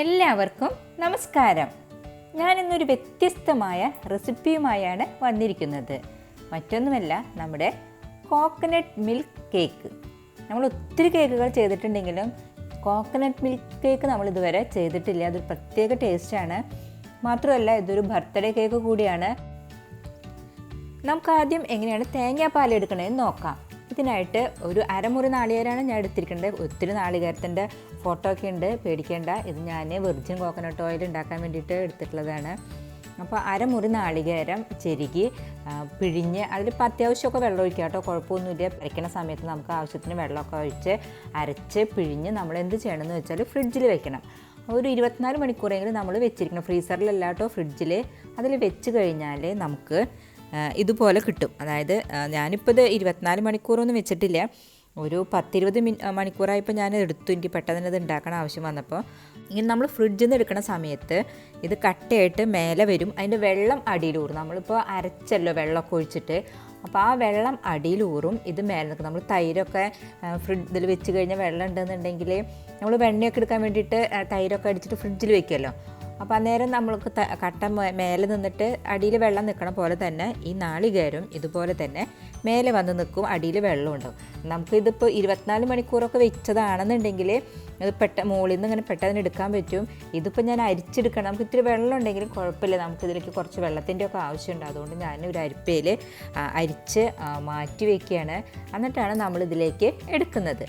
എല്ലാവർക്കും നമസ്കാരം. ഞാനിന്നൊരു വ്യത്യസ്തമായ റെസിപ്പിയുമായാണ് വന്നിരിക്കുന്നത്. മറ്റൊന്നുമല്ല, നമ്മുടെ കോക്കനട്ട് മിൽക്ക് കേക്ക്. നമ്മൾ ഒത്തിരി കേക്കുകൾ ചെയ്തിട്ടുണ്ടെങ്കിലും കോക്കനട്ട് മിൽക്ക് കേക്ക് നമ്മൾ ഇതുവരെ ചെയ്തിട്ടില്ല. അതൊരു പ്രത്യേക ടേസ്റ്റാണ്. മാത്രമല്ല, ഇതൊരു ബർത്ത്ഡേ കേക്ക് കൂടിയാണ്. നമുക്കാദ്യം എങ്ങനെയാണ് തേങ്ങാപ്പാൽ എടുക്കണമെന്ന് നോക്കാം. ഇതിനായിട്ട് ഒരു അരമുറി നാളികേരമാണ് ഞാൻ എടുത്തിരിക്കുന്നത്. ഒത്തിരി നാളികേരത്തിൻ്റെ ഫോട്ടോ ഒക്കെ ഉണ്ട്, പേടിക്കേണ്ട. ഇത് ഞാൻ വെർജിൻ കോക്കനട്ട് ഓയിൽ ഉണ്ടാക്കാൻ വേണ്ടിയിട്ട് എടുത്തിട്ടുള്ളതാണ്. അപ്പോൾ അരമുറി നാളികേരം ചെരുകി പിഴിഞ്ഞ് അതിലിപ്പോൾ അത്യാവശ്യമൊക്കെ വെള്ളം ഒഴിക്കുക കേട്ടോ, കുഴപ്പമൊന്നുമില്ല. അരയ്ക്കുന്ന സമയത്ത് നമുക്ക് ആവശ്യത്തിന് വെള്ളമൊക്കെ ഒഴിച്ച് അരച്ച് പിഴിഞ്ഞ് നമ്മൾ എന്ത് ചെയ്യണമെന്ന് വെച്ചാൽ ഫ്രിഡ്ജിൽ വെക്കണം. ഒരു 24 മണിക്കൂറെങ്കിലും നമ്മൾ വെച്ചിരിക്കണം. ഫ്രീസറിലല്ല കേട്ടോ, ഫ്രിഡ്ജിൽ. അതിൽ വെച്ച് കഴിഞ്ഞാൽ നമുക്ക് ഇതുപോലെ കിട്ടും. അതായത് ഞാനിപ്പോൾ ഇത് 24 മണിക്കൂറൊന്നും വെച്ചിട്ടില്ല, ഒരു 10-20 മണിക്കൂറായപ്പോൾ ഞാൻ എടുത്തു. എനിക്ക് പെട്ടെന്ന് ഇത് ഉണ്ടാക്കാൻ ആവശ്യം വന്നപ്പോൾ. ഇങ്ങനെ നമ്മൾ ഫ്രിഡ്ജിൽ നിന്ന് എടുക്കുന്ന സമയത്ത് ഇത് കട്ടയായിട്ട് മേലെ വരും, അതിൻ്റെ വെള്ളം അടിയിലൂറും. നമ്മളിപ്പോൾ അരച്ചല്ലോ വെള്ളമൊക്കെ ഒഴിച്ചിട്ട്, അപ്പോൾ ആ വെള്ളം അടിയിലൂറും, ഇത് മേലെ നിൽക്കും. നമ്മൾ തൈരൊക്കെ ഫ്രിഡ്ജിൽ വെച്ച് കഴിഞ്ഞാൽ വെള്ളം ഉണ്ടെന്നുണ്ടെങ്കിൽ നമ്മൾ വെണ്ണയൊക്കെ എടുക്കാൻ വേണ്ടിയിട്ട് തൈരൊക്കെ അടിച്ചിട്ട് ഫ്രിഡ്ജിൽ വെക്കുമല്ലോ. അപ്പോൾ അന്നേരം നമ്മൾക്ക് കട്ട മേലെ നിന്നിട്ട് അടിയിൽ വെള്ളം നിൽക്കണ പോലെ തന്നെ ഈ നാളികേരം ഇതുപോലെ തന്നെ മേലെ വന്ന് നിൽക്കും, അടിയിൽ വെള്ളം ഉണ്ടാവും. നമുക്കിതിപ്പോൾ 24 മണിക്കൂറൊക്കെ വെച്ചതാണെന്നുണ്ടെങ്കിൽ ഇത് മുകളിൽ നിന്ന് ഇങ്ങനെ പെട്ടെന്ന് എടുക്കാൻ പറ്റും. ഇതിപ്പോൾ ഞാൻ അരിച്ചെടുക്കണം. നമുക്ക് ഇത്തിരി വെള്ളം ഉണ്ടെങ്കിലും കുഴപ്പമില്ല, നമുക്കിതിലേക്ക് കുറച്ച് വെള്ളത്തിൻ്റെ ഒക്കെ ആവശ്യമുണ്ട്. അതുകൊണ്ട് ഞാൻ ഒരു അരിപ്പയിൽ അരിച്ച് മാറ്റി വയ്ക്കുകയാണ്. എന്നിട്ടാണ് നമ്മളിതിലേക്ക് എടുക്കുന്നത്.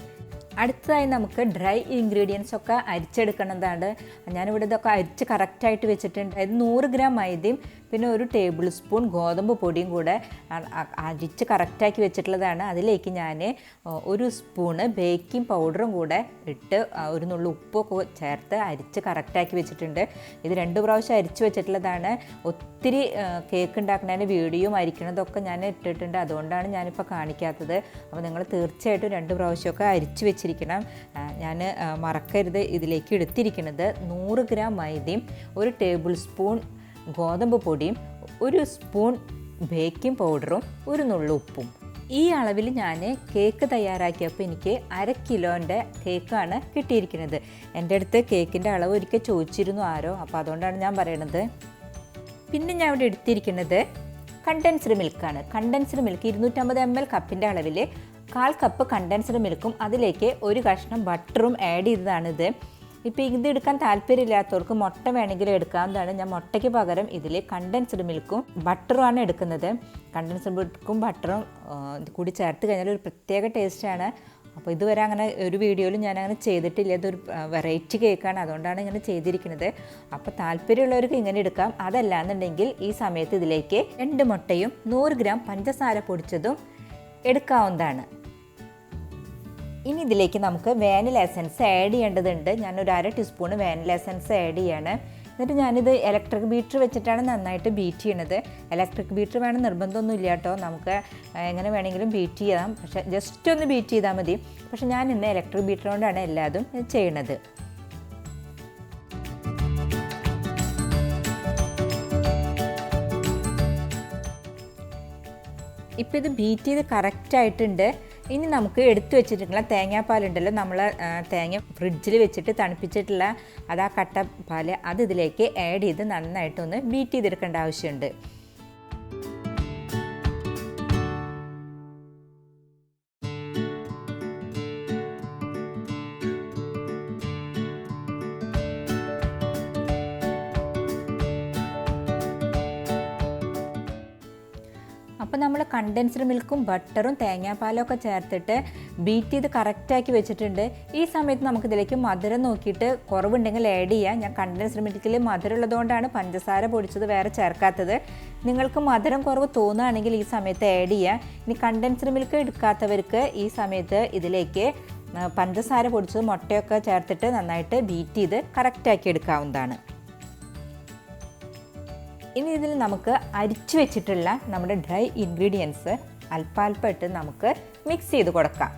അടുത്തതായി നമുക്ക് ഡ്രൈ ഇൻഗ്രീഡിയൻസ് ഒക്കെ അരിച്ചെടുക്കുന്നതാണ്. ഞാനിവിടെ ഇതൊക്കെ അരിച്ച് കറക്റ്റായിട്ട് വെച്ചിട്ടുണ്ട്. അതായത് 100 ഗ്രാം മൈദയും പിന്നെ ഒരു ടേബിൾ സ്പൂൺ ഗോതമ്പ് പൊടിയും കൂടെ അരിച്ച് കറക്റ്റാക്കി വെച്ചിട്ടുള്ളതാണ്. അതിലേക്ക് ഞാൻ ഒരു സ്പൂണ് ബേക്കിംഗ് പൗഡറും കൂടെ ഇട്ട് ഒരു നുള്ളു ഉപ്പൊക്കെ ചേർത്ത് അരിച്ച് കറക്റ്റാക്കി വെച്ചിട്ടുണ്ട്. ഇത് 2 പ്രാവശ്യം അരിച്ച് വെച്ചിട്ടുള്ളതാണ്. ഒത്തിരി കേക്ക് ഉണ്ടാക്കുന്നതിൻ്റെ വീഡിയോയും അരിക്കണതൊക്കെ ഞാൻ ഇട്ടിട്ടുണ്ട്, അതുകൊണ്ടാണ് ഞാനിപ്പോൾ കാണിക്കാത്തത്. അപ്പോൾ നിങ്ങൾ തീർച്ചയായിട്ടും 2 പ്രാവശ്യമൊക്കെ അരിച്ച് വെച്ചിരിക്കണം. ഞാൻ മറക്കരുത്. ഇതിലേക്ക് എടുത്തിരിക്കുന്നത് 100 ഗ്രാം മൈദയും ഒരു ടേബിൾ സ്പൂൺ ഗോതമ്പ് പൊടിയും ഒരു സ്പൂൺ ബേക്കിംഗ് പൗഡറും ഒരു നുള്ളു ഉപ്പും. ഈ അളവിൽ ഞാൻ കേക്ക് തയ്യാറാക്കിയപ്പോൾ എനിക്ക് 1/2 കിലോൻ്റെ കേക്കാണ് കിട്ടിയിരിക്കുന്നത്. എൻ്റെ അടുത്ത് കേക്കിൻ്റെ അളവ് ഒരിക്കൽ ചോദിച്ചിരുന്നു ആരോ, അപ്പോൾ അതുകൊണ്ടാണ് ഞാൻ പറയണത്. പിന്നെ ഞാൻ ഇവിടെ എടുത്തിരിക്കുന്നത് കണ്ടൻസ്ഡ് മിൽക്കാണ്. കണ്ടൻസ്ഡ് മിൽക്ക് 250 ml കപ്പിൻ്റെ അളവിൽ 1/4 കപ്പ് കണ്ടൻസ്ഡ് മിൽക്കും അതിലേക്ക് ഒരു കഷ്ണം ബട്ടറും ആഡ് ചെയ്തതാണിത്. ഇപ്പോൾ ഇത് എടുക്കാൻ താല്പര്യമില്ലാത്തവർക്ക് മുട്ട വേണമെങ്കിൽ എടുക്കാവുന്നതാണ്. ഞാൻ മുട്ടയ്ക്ക് പകരം ഇതിൽ കണ്ടൻസ്ഡ് മിൽക്കും ബട്ടറുമാണ് എടുക്കുന്നത്. കണ്ടൻസ്ഡ് മിൽക്കും ബട്ടറും കൂടി ചേർത്ത് കഴിഞ്ഞാൽ ഒരു പ്രത്യേക ടേസ്റ്റാണ്. അപ്പോൾ ഇതുവരെ അങ്ങനെ ഒരു വീഡിയോയിലും ഞാൻ അങ്ങനെ ചെയ്തിട്ടില്ല. ഇതൊരു വെറൈറ്റി കേക്കാണ്, അതുകൊണ്ടാണ് ഇങ്ങനെ ചെയ്തിരിക്കുന്നത്. അപ്പോൾ താല്പര്യമുള്ളവർക്ക് ഇങ്ങനെ എടുക്കാം. അതല്ല എന്നുണ്ടെങ്കിൽ ഈ സമയത്ത് ഇതിലേക്ക് 2 മുട്ടയും 100 ഗ്രാം പഞ്ചസാര പൊടിച്ചതും എടുക്കാവുന്നതാണ്. ഇനി ഇതിലേക്ക് നമുക്ക് വാനില എസൻസ് ആഡ് ചെയ്യേണ്ടതുണ്ട്. ഞാനൊരു 1/2 ടീസ്പൂണ് വാനില എസൻസ് ആഡ് ചെയ്യാണ്. എന്നിട്ട് ഞാനിത് ഇലക്ട്രിക് ബീറ്റർ വെച്ചിട്ടാണ് നന്നായിട്ട് ബീറ്റ് ചെയ്യണത്. ഇലക്ട്രിക് ബീറ്റർ വേണം നിർബന്ധമൊന്നും ഇല്ല കേട്ടോ, നമുക്ക് എങ്ങനെ വേണമെങ്കിലും ബീറ്റ് ചെയ്യാം. പക്ഷേ ജസ്റ്റ് ഒന്ന് ബീറ്റ് ചെയ്താൽ മതി. പക്ഷേ ഞാൻ ഇന്ന് ഇലക്ട്രിക് ബീറ്റർ കൊണ്ടാണ് എല്ലാതും ചെയ്യണത്. ഇപ്പോൾ ഇത് ബീറ്റ് ചെയ്ത് കറക്റ്റായിട്ടുണ്ട്. ഇനി നമുക്ക് എടുത്തു വെച്ചിട്ടുള്ള തേങ്ങാപ്പാലുണ്ടല്ലോ, നമ്മൾ തേങ്ങ ഫ്രിഡ്ജിൽ വെച്ചിട്ട് തണുപ്പിച്ചിട്ടുള്ള ആ കട്ടപ്പാൽ, അത് ഇതിലേക്ക് ആഡ് ചെയ്ത് നന്നായിട്ടൊന്ന് ബീറ്റ് ചെയ്തെടുക്കേണ്ട ആവശ്യമുണ്ട്. അപ്പോൾ നമ്മൾ കണ്ടൻസ്ഡ് മിൽക്കും ബട്ടറും തേങ്ങാപ്പാലും ഒക്കെ ചേർത്തിട്ട് ബീറ്റ് ചെയ്ത് കറക്റ്റാക്കി വെച്ചിട്ടുണ്ട്. ഈ സമയത്ത് നമുക്കിതിലേക്ക് മധുരം നോക്കിയിട്ട് കുറവുണ്ടെങ്കിൽ ആഡ് ചെയ്യാം. ഞാൻ കണ്ടൻസ്ഡ് മിൽക്കിൽ മധുരം ഉള്ളതുകൊണ്ടാണ് പഞ്ചസാര പൊടിച്ചത് വേറെ ചേർക്കാത്തത്. നിങ്ങൾക്ക് മധുരം കുറവ് തോന്നുകയാണെങ്കിൽ ഈ സമയത്ത് ആഡ് ചെയ്യാം. ഇനി കണ്ടൻസ്ഡ് മിൽക്ക് എടുക്കാത്തവർക്ക് ഈ സമയത്ത് ഇതിലേക്ക് പഞ്ചസാര പൊടിച്ചത് മുട്ടയൊക്കെ ചേർത്തിട്ട് നന്നായിട്ട് ബീറ്റ് ചെയ്ത് കറക്റ്റാക്കി എടുക്കാവുന്നതാണ്. ഇനി ഇതിൽ നമുക്ക് അരിച്ചു വെച്ചിട്ടുള്ള നമ്മുടെ ഡ്രൈ ഇൻഗ്രീഡിയൻസ് അല്പാൽപ്പം ഇട്ട് നമുക്ക് മിക്സ് ചെയ്ത് കൊടുക്കാം.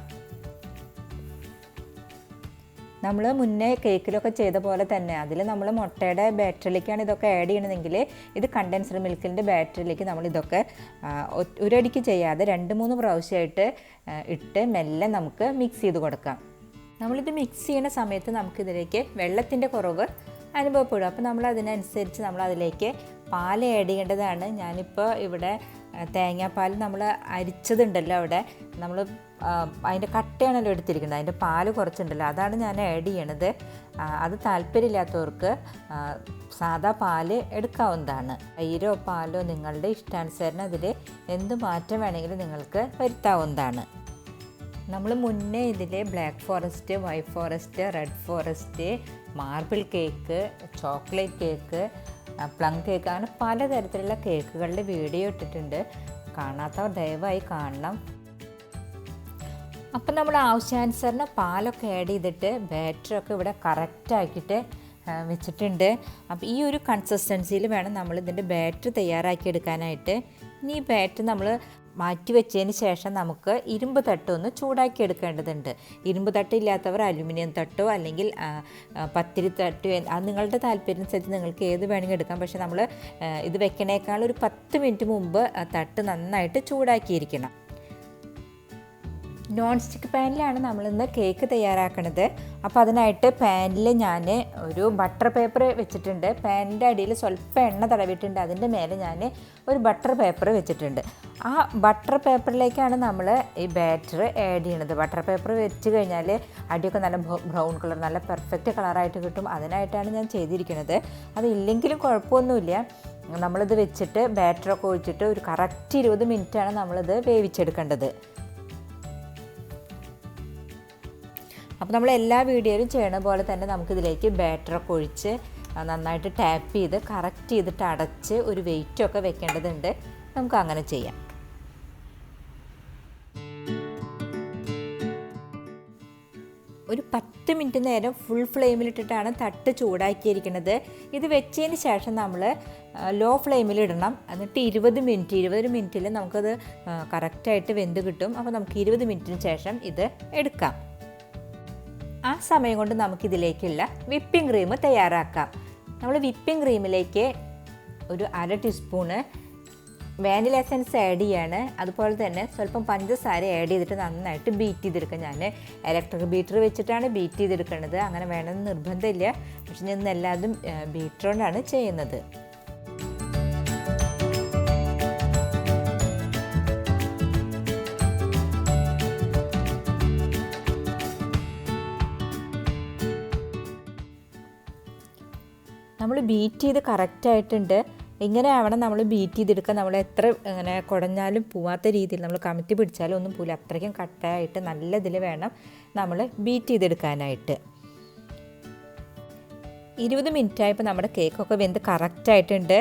നമ്മൾ മുന്നേ കേക്കിലൊക്കെ ചെയ്ത പോലെ തന്നെ അതിൽ നമ്മൾ മുട്ടയുടെ ബാറ്ററിലേക്കാണ് ഇതൊക്കെ ആഡ് ചെയ്യണമെങ്കിൽ ഇത് കണ്ടൻസ്ഡ് മിൽക്കിൻ്റെ ബാറ്ററിലേക്ക് നമ്മൾ ഇതൊക്കെ ഒരടിക്ക് ചെയ്യാതെ 2-3 പ്രാവശ്യമായിട്ട് ഇട്ട് മെല്ലെ നമുക്ക് മിക്സ് ചെയ്ത് കൊടുക്കാം. നമ്മളിത് മിക്സ് ചെയ്യുന്ന സമയത്ത് നമുക്കിതിലേക്ക് വെള്ളത്തിൻ്റെ കുറവ് അനുഭവപ്പെടും. അപ്പോൾ നമ്മൾ അതിനനുസരിച്ച് നമ്മൾ അതിലേക്ക് പാൽ ആഡ് ചെയ്യേണ്ടതാണ്. ഞാനിപ്പോൾ ഇവിടെ തേങ്ങാപ്പാൽ നമ്മൾ അരിച്ചതുണ്ടല്ലോ, അവിടെ നമ്മൾ അതിൻ്റെ കട്ടയാണല്ലോ എടുത്തിരിക്കുന്നത്, അതിൻ്റെ പാൽ കുറച്ചുണ്ടല്ലോ, അതാണ് ഞാൻ ആഡ് ചെയ്യണത്. അത് താല്പര്യമില്ലാത്തവർക്ക് സാദാ പാൽ എടുക്കാവുന്നതാണ്. തൈരോ പാലോ നിങ്ങളുടെ ഇഷ്ടാനുസരണം അതിൽ എന്ത് മാറ്റം വേണമെങ്കിലും നിങ്ങൾക്ക് വരുത്താവുന്നതാണ്. നമ്മൾ മുന്നേ ഇതിൽ black forest, white forest, red forest, marble cake, chocolate cake, plum cake, അങ്ങനെ പലതരത്തിലുള്ള കേക്കുകളുടെ വീഡിയോ ഇട്ടിട്ടുണ്ട്. കാണാത്തവർ ദയവായി കാണണം. അപ്പം നമ്മൾ ആവശ്യാനുസരണം പാലൊക്കെ ആഡ് ചെയ്തിട്ട് ബാറ്ററൊക്കെ ഇവിടെ കറക്റ്റാക്കിയിട്ട് വെച്ചിട്ടുണ്ട്. അപ്പോൾ ഈ ഒരു കൺസിസ്റ്റൻസിയിൽ വേണം നമ്മൾ ഇതിൻ്റെ ബാറ്റർ തയ്യാറാക്കി എടുക്കാനായിട്ട്. ഇനി ഈ ബാറ്റർ നമ്മൾ മാറ്റി വെച്ചതിന് ശേഷം നമുക്ക് ഇരുമ്പ് തട്ട് ഒന്ന് ചൂടാക്കി എടുക്കേണ്ടതുണ്ട്. ഇരുമ്പ് തട്ട് ഇല്ലാത്തവർ അലുമിനിയം തട്ടോ അല്ലെങ്കിൽ പത്തിരി തട്ടോ, അത് നിങ്ങളുടെ താല്പര്യമനുസരിച്ച് നിങ്ങൾക്ക് ഏത് വേണമെങ്കിൽ എടുക്കാം. പക്ഷേ നമ്മൾ ഇത് വെക്കണേക്കാൾ ഒരു 10 മിനിറ്റ് മുമ്പ് തട്ട് നന്നായിട്ട് ചൂടാക്കിയിരിക്കണം. നോൺ സ്റ്റിക്ക് പാനിലാണ് നമ്മളിന്ന് കേക്ക് തയ്യാറാക്കുന്നത്. അപ്പോൾ അതിനായിട്ട് പാനിൽ ഞാൻ ഒരു ബട്ടർ പേപ്പർ വെച്ചിട്ടുണ്ട്. പാനിൻ്റെ അടിയിൽ സ്വല്പം എണ്ണ തടവിയിട്ടുണ്ട്. അതിൻ്റെ മേലെ ഞാൻ ഒരു ബട്ടർ പേപ്പർ വെച്ചിട്ടുണ്ട്. ആ ബട്ടർ പേപ്പറിലേക്കാണ് നമ്മൾ ഈ ബാറ്റർ ആഡ് ചെയ്യണത്. ബട്ടർ പേപ്പർ വെച്ച് കഴിഞ്ഞാൽ അടിയൊക്കെ നല്ല ബ്രൗൺ കളർ, നല്ല പെർഫെക്റ്റ് കളറായിട്ട് കിട്ടും. അതിനായിട്ടാണ് ഞാൻ ചെയ്തിരിക്കുന്നത്. അതില്ലെങ്കിലും കുഴപ്പമൊന്നുമില്ല. നമ്മളിത് വെച്ചിട്ട് ബാറ്ററൊക്കെ ഒഴിച്ചിട്ട് ഒരു കറക്റ്റ് 20 മിനിറ്റാണ് നമ്മളിത് വേവിച്ചെടുക്കേണ്ടത്. അപ്പോൾ നമ്മൾ എല്ലാ വീഡിയോയിലും ചെയ്യണ പോലെ തന്നെ നമുക്കിതിലേക്ക് ബാറ്ററൊക്കെ ഒഴിച്ച് നന്നായിട്ട് ടാപ്പ് ചെയ്ത് കറക്റ്റ് ചെയ്തിട്ട് അടച്ച് ഒരു വെയിറ്റൊക്കെ വെക്കേണ്ടതുണ്ട്. നമുക്ക് അങ്ങനെ ചെയ്യാം. ഒരു 10 മിനിറ്റ് നേരം ഫുൾ ഫ്ലെയിമിലിട്ടിട്ടാണ് തട്ട് ചൂടാക്കിയിരിക്കുന്നത്. ഇത് വെച്ചതിന് ശേഷം നമ്മൾ ലോ ഫ്ലെയിമിലിടണം. എന്നിട്ട് 20 മിനിറ്റിൽ നമുക്കത് കറക്റ്റായിട്ട് വെന്ത് കിട്ടും. അപ്പോൾ നമുക്ക് 20 മിനിറ്റിന് ശേഷം ഇത് എടുക്കാം. ആ സമയം കൊണ്ട് നമുക്കിതിലേക്കുള്ള വിപ്പിംഗ് ക്രീം തയ്യാറാക്കാം. നമ്മൾ വിപ്പിംഗ് ക്രീമിലേക്ക് ഒരു 1/2 ടീസ്പൂണ് വാനില എസൻസ് ആഡ് ചെയ്യാണ്. അതുപോലെ തന്നെ സ്വല്പം പഞ്ചസാര ആഡ് ചെയ്തിട്ട് നന്നായിട്ട് ബീറ്റ് ചെയ്തെടുക്കുക. ഞാൻ ഇലക്ട്രിക് ബീറ്റർ വെച്ചിട്ടാണ് ബീറ്റ് ചെയ്തെടുക്കുന്നത്. അങ്ങനെ വേണമെന്ന് നിർബന്ധമില്ല. പക്ഷെ ഞാൻ എല്ലാതും ബീറ്റർ കൊണ്ടാണ് ചെയ്യുന്നത്. നമ്മൾ ബീറ്റ് ചെയ്ത് കറക്റ്റായിട്ടുണ്ട്. ഇങ്ങനെ ആവണം നമ്മൾ ബീറ്റ് ചെയ്തെടുക്കുക. നമ്മൾ എത്ര ഇങ്ങനെ കുടഞ്ഞാലും പോവാത്ത രീതിയിൽ നമ്മൾ കമത്തി പിടിച്ചാലും ഒന്നും പോവില്ല. അത്രയ്ക്കും കട്ടയായിട്ട് നല്ല ഇതിൽ വേണം നമ്മൾ ബീറ്റ് ചെയ്തെടുക്കാനായിട്ട്. 20 മിനിറ്റായപ്പോൾ നമ്മുടെ കേക്കൊക്കെ വെന്ത് കറക്റ്റായിട്ടുണ്ട്.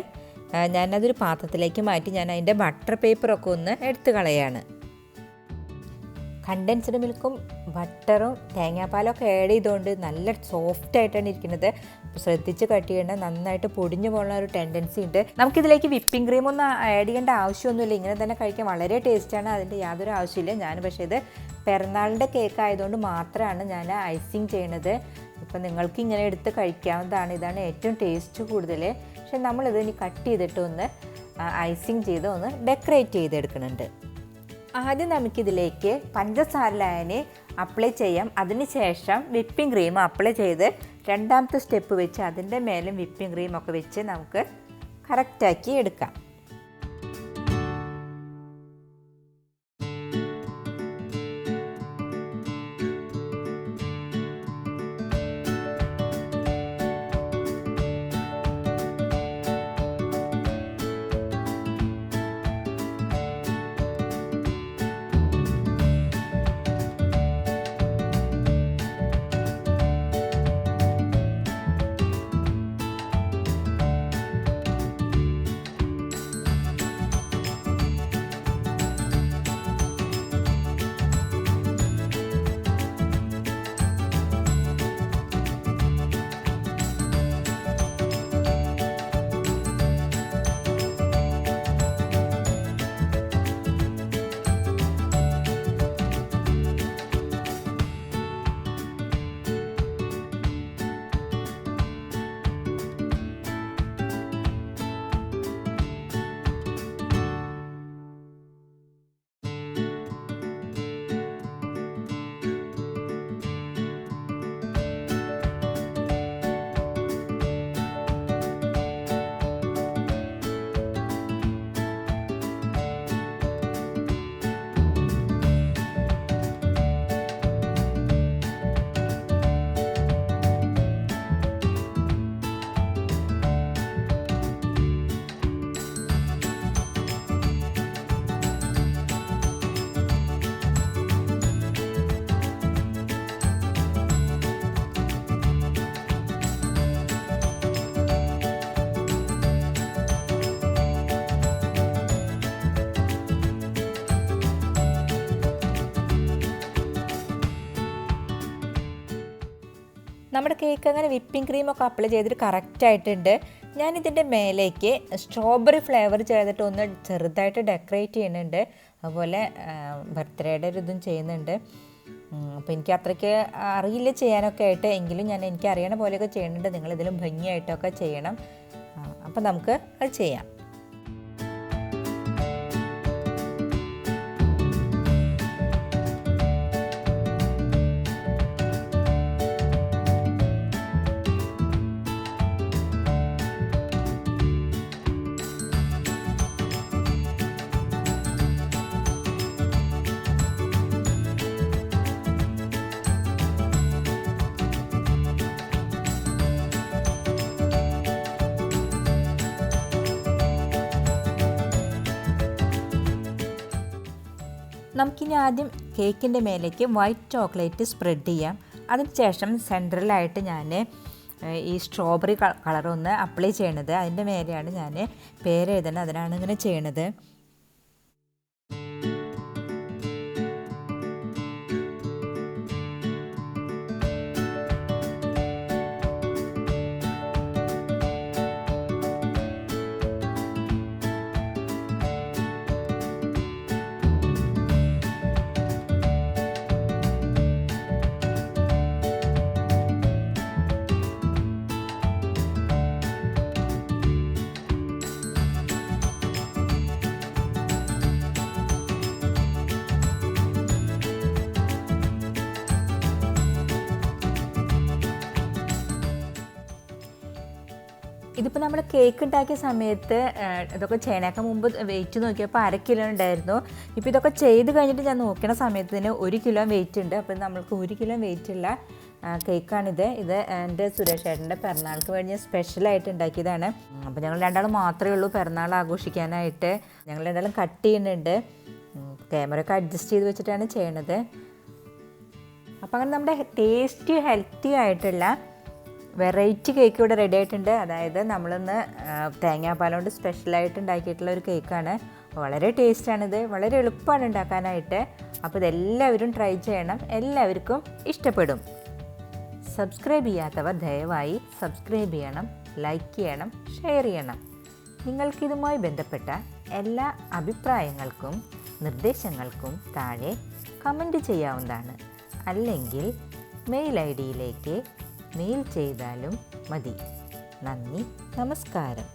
ഞാനതൊരു പാത്രത്തിലേക്ക് മാറ്റി ഞാൻ അതിൻ്റെ ബട്ടർ പേപ്പറൊക്കെ ഒന്ന് എടുത്ത് കളയാണ്. കണ്ടൻസ്ഡ് മിൽക്കും ബട്ടറും തേങ്ങാപ്പാലൊക്കെ ആഡ് ചെയ്തുകൊണ്ട് നല്ല സോഫ്റ്റായിട്ടാണ് ഇരിക്കുന്നത്. ശ്രദ്ധിച്ച് കട്ട് ചെയ്യേണ്ട, നന്നായിട്ട് പൊടിഞ്ഞു പോകുന്ന ഒരു ടെൻഡൻസി ഉണ്ട്. നമുക്കിതിലേക്ക് വിപ്പിംഗ് ക്രീമൊന്നും ആഡ് ചെയ്യേണ്ട ആവശ്യമൊന്നുമില്ല. ഇങ്ങനെ തന്നെ കഴിക്കാൻ വളരെ ടേസ്റ്റാണ്. അതിൻ്റെ യാതൊരു ആവശ്യമില്ല. ഞാൻ പക്ഷേ ഇത് പിറന്നാളിൻ്റെ കേക്ക് ആയതുകൊണ്ട് മാത്രമാണ് ഞാൻ ഐസിങ് ചെയ്യണത്. ഇപ്പം നിങ്ങൾക്ക് ഇങ്ങനെ എടുത്ത് കഴിക്കാവുന്നതാണ്. ഇതാണ് ഏറ്റവും ടേസ്റ്റ് കൂടുതൽ. പക്ഷെ നമ്മളിത് ഇനി കട്ട് ചെയ്തിട്ട് ഒന്ന് ഐസിങ് ചെയ്ത് ഒന്ന് ഡെക്കറേറ്റ് ചെയ്തെടുക്കുന്നുണ്ട്. ആദ്യം നമുക്കിതിലേക്ക് പഞ്ചസാര ലായനി അപ്ലൈ ചെയ്യാം. അതിനുശേഷം വിപ്പിംഗ് ക്രീം അപ്ലൈ ചെയ്ത് രണ്ടാമത്തെ സ്റ്റെപ്പ് വെച്ച് അതിൻ്റെ മേലും വിപ്പിംഗ് ക്രീമൊക്കെ വെച്ച് നമുക്ക് കറക്റ്റാക്കി എടുക്കാം. നമ്മുടെ കേക്ക് അങ്ങനെ വിപ്പിംഗ് ക്രീമൊക്കെ അപ്ലൈ ചെയ്തിട്ട് കറക്റ്റായിട്ടുണ്ട്. ഞാനിതിൻ്റെ മേലേക്ക് സ്ട്രോബെറി ഫ്ലേവർ ചെയ്തിട്ട് ഒന്ന് ചെറുതായിട്ട് ഡെക്കറേറ്റ് ചെയ്യുന്നുണ്ട്. അതുപോലെ ബർത്ത്ഡേയുടെ ഒരു ഇതും ചെയ്യുന്നുണ്ട്. അപ്പോൾ എനിക്ക് അത്രയ്ക്ക് അറിയില്ല ചെയ്യാനൊക്കെ ആയിട്ട്, എങ്കിലും എനിക്ക് അറിയണ പോലെയൊക്കെ ചെയ്യുന്നുണ്ട്. നിങ്ങളിതിലും ഭംഗിയായിട്ടൊക്കെ ചെയ്യണം. അപ്പോൾ നമുക്ക് അത് ചെയ്യാം. നമുക്കിനി ആദ്യം കേക്കിൻ്റെ മേലേക്ക് വൈറ്റ് ചോക്ലേറ്റ് സ്പ്രെഡ് ചെയ്യാം. അതിനുശേഷം സെൻട്രലായിട്ട് ഞാൻ ഈ സ്ട്രോബെറി കളറൊന്ന് അപ്ലൈ ചെയ്യണത്. അതിൻ്റെ മേലെയാണ് ഞാൻ പേരെഴുതുന്നത്. അതിനാണ് ഇങ്ങനെ ചെയ്യണത്. ഇതിപ്പോൾ നമ്മൾ കേക്ക് ഉണ്ടാക്കിയ സമയത്ത് ഇതൊക്കെ ചെയ്യണേക്കാൾ മുമ്പ് വെയിറ്റ് നോക്കിയപ്പോൾ 1/2 കിലോ ഉണ്ടായിരുന്നു. ഇപ്പോൾ ഇതൊക്കെ ചെയ്ത് കഴിഞ്ഞിട്ട് ഞാൻ നോക്കുന്ന സമയത്തിന് 1 കിലോ വെയിറ്റ് ഉണ്ട്. അപ്പോൾ നമ്മൾക്ക് 1 കിലോ വെയിറ്റുള്ള കേക്കാണിത്. ഇത് എൻ്റെ സുരേഷ് ഏട്ടൻ്റെ പിറന്നാൾക്ക് വേണ്ടി സ്പെഷ്യലായിട്ട് ഉണ്ടാക്കിയതാണ്. അപ്പോൾ ഞങ്ങൾ രണ്ടാളും മാത്രമേ ഉള്ളൂ പിറന്നാൾ ആഘോഷിക്കാനായിട്ട്. ഞങ്ങൾ രണ്ടാളും കട്ട് ചെയ്യുന്നുണ്ട്. ക്യാമറയൊക്കെ അഡ്ജസ്റ്റ് ചെയ്ത് വെച്ചിട്ടാണ് ചെയ്യണത്. അപ്പോൾ അങ്ങനെ നമ്മുടെ ടേസ്റ്റി ഹെൽത്തി ആയിട്ടുള്ള വെറൈറ്റി കേക്ക് ഇവിടെ റെഡി ആയിട്ടുണ്ട്. അതായത് നമ്മളിന്ന് തേങ്ങാപ്പാലുകൊണ്ട് സ്പെഷ്യലായിട്ട് ഉണ്ടാക്കിയിട്ടുള്ള ഒരു കേക്കാണ്. വളരെ ടേസ്റ്റാണിത്. വളരെ എളുപ്പമാണ് ഉണ്ടാക്കാനായിട്ട്. അപ്പോൾ ഇതെല്ലാവരും ട്രൈ ചെയ്യണം. എല്ലാവർക്കും ഇഷ്ടപ്പെടും. സബ്സ്ക്രൈബ് ചെയ്യാത്തവർ ദയവായി സബ്സ്ക്രൈബ് ചെയ്യണം, ലൈക്ക് ചെയ്യണം, ഷെയർ ചെയ്യണം. നിങ്ങൾക്കിതുമായി ബന്ധപ്പെട്ട എല്ലാ അഭിപ്രായങ്ങൾക്കും നിർദ്ദേശങ്ങൾക്കും താഴെ കമൻറ്റ് ചെയ്യാവുന്നതാണ്. അല്ലെങ്കിൽ മെയിൽ ഐ ഡിയിലേക്ക് മെയിൽ ചെയ്താലും മതി. നന്ദി, നമസ്കാരം.